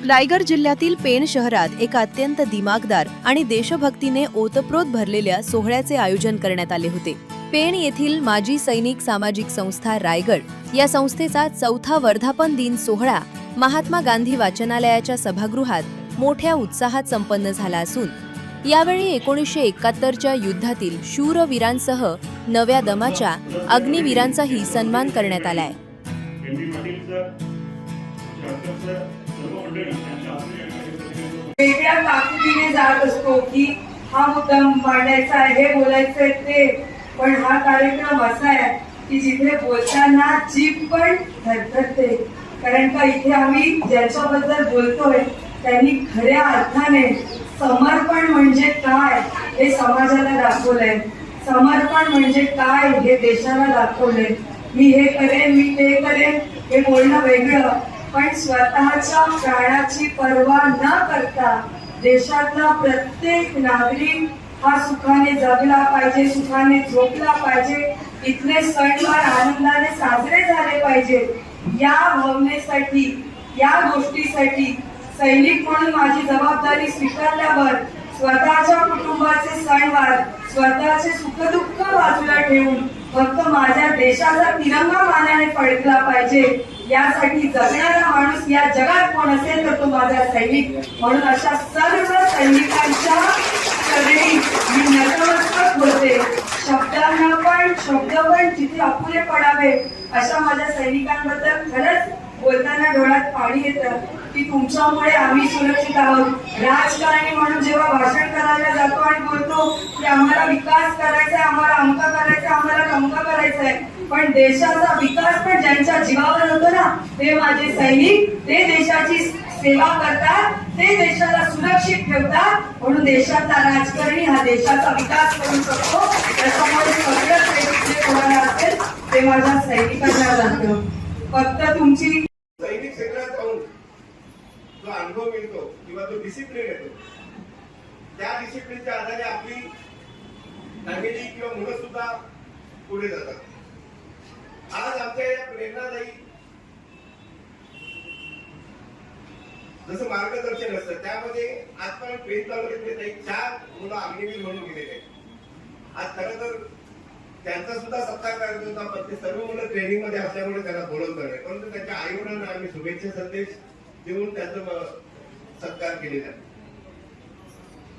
रायगड जिल्ह्यातील पेण शहरात एका अत्यंत दिमागदार आणि देशभक्तीने ओतप्रोत भरलेल्या सोहळ्याचे आयोजन करण्यात आले होते। पेण येथील माजी सैनिक सामाजिक संस्था रायगड या संस्थेचा 4था वर्धापन दिन सोहळा महात्मा गांधी वाचनालयाच्या सभागृहात मोठ्या उत्साहात संपन्न झाला असून यावेळी 1971च्या युद्धातील शूरवीरांसह नव्या दमाच्या अग्निवीरांचाही सन्मान करण्यात आलाय। वेगळ्या ताकदीने जात असतो की हा मुद्दा मांडायचा आहे, हे बोलायचं आहे ते, पण हा कार्यक्रम असा आहे की जिथे बोलताना जीभ पण थरथरते, कारण का इथे आम्ही ज्यांच्याबद्दल बोलतोय त्यांनी खऱ्या अर्थाने समर्पण म्हणजे काय हे समाजाला दाखवलंय, समर्पण म्हणजे काय हे देशाला दाखवलंय। मी हे करेन, मी ते करेन हे बोलणं वेगळं, पण स्वतःच्या प्राणाची पर्वा न करता देशातला प्रत्येक नागरिक हा सुखाने जगला पाहिजे, सुखाने झोपला पाहिजे, इथले सणवार आनंदाने साजरे झाले पाहिजे, या भावनेसाठी, या गोष्टीसाठी सैनिक म्हणून माझी जबाबदारी स्वीकारल्यावर स्वतःच्या कुटुंबाचे सणवार, स्वतःचे सुखदुःख बाजूला ठेवून फक्त माझ्या देशाचा तिरंगा मानाने फडकला पाहिजे, यासाठी जगणारा माणूस या जगात कोण असेल तर तो माझा सैनिक। म्हणून अशा सर्व सैनिकांच्या चरणी मी नतमस्तक होते। शब्द पण जिथे अपुरे पडावे अशा माझ्या सैनिकांबद्दल खरंच बोलताना डोळ्यात पाणी येतं की तुमच्यामुळे आम्ही सुरक्षित आहोत। राजकारणी म्हणून जेव्हा भाषण करायला जातो आणि बोलतो की आम्हाला विकास करायचा आहे, आम्हाला अमक करायचं, आम्हाला तमक करायचंय, पण देशाचा विकास पण ज्यांच्या जीवावर होतो ना ते माझे सैनिक, ते देशाची सेवा करतात, ते देशाला सुरक्षित ठेवतात, म्हणून देशाचा राजकारणी हा देशाचा विकास करू शकतो। त्याच्यामुळे सगळं श्रेय जे कोणाला असेल ते माझ्या सैनिकांना जातं। फक्त तुमची सैनिक क्षेत्रात जाऊन जो अनुभव मिळतो किंवा जो डिसिप्लिन येतो, त्या डिसिप्लिनच्या आधारे आपली फॅमिली किंवा मुलं सुद्धा पुढे जातात। आज आमच्या या प्रेरणादायी जसं मार्गदर्शन असतं त्यामध्ये आजपर्यंत पेण तालुक्यातले 4 मुलं अग्निवीर म्हणून गेलेले आहेत। आज खरं तर त्यांचा सुद्धा सत्कार करायचा होता, पण ते सर्व मुलं ट्रेनिंग मध्ये असल्यामुळे त्यांना बोलवलं नाही, परंतु त्यांच्या आई वडिलांना आम्ही शुभेच्छा संदेश देऊन त्यांचा सत्कार केलेला आहे।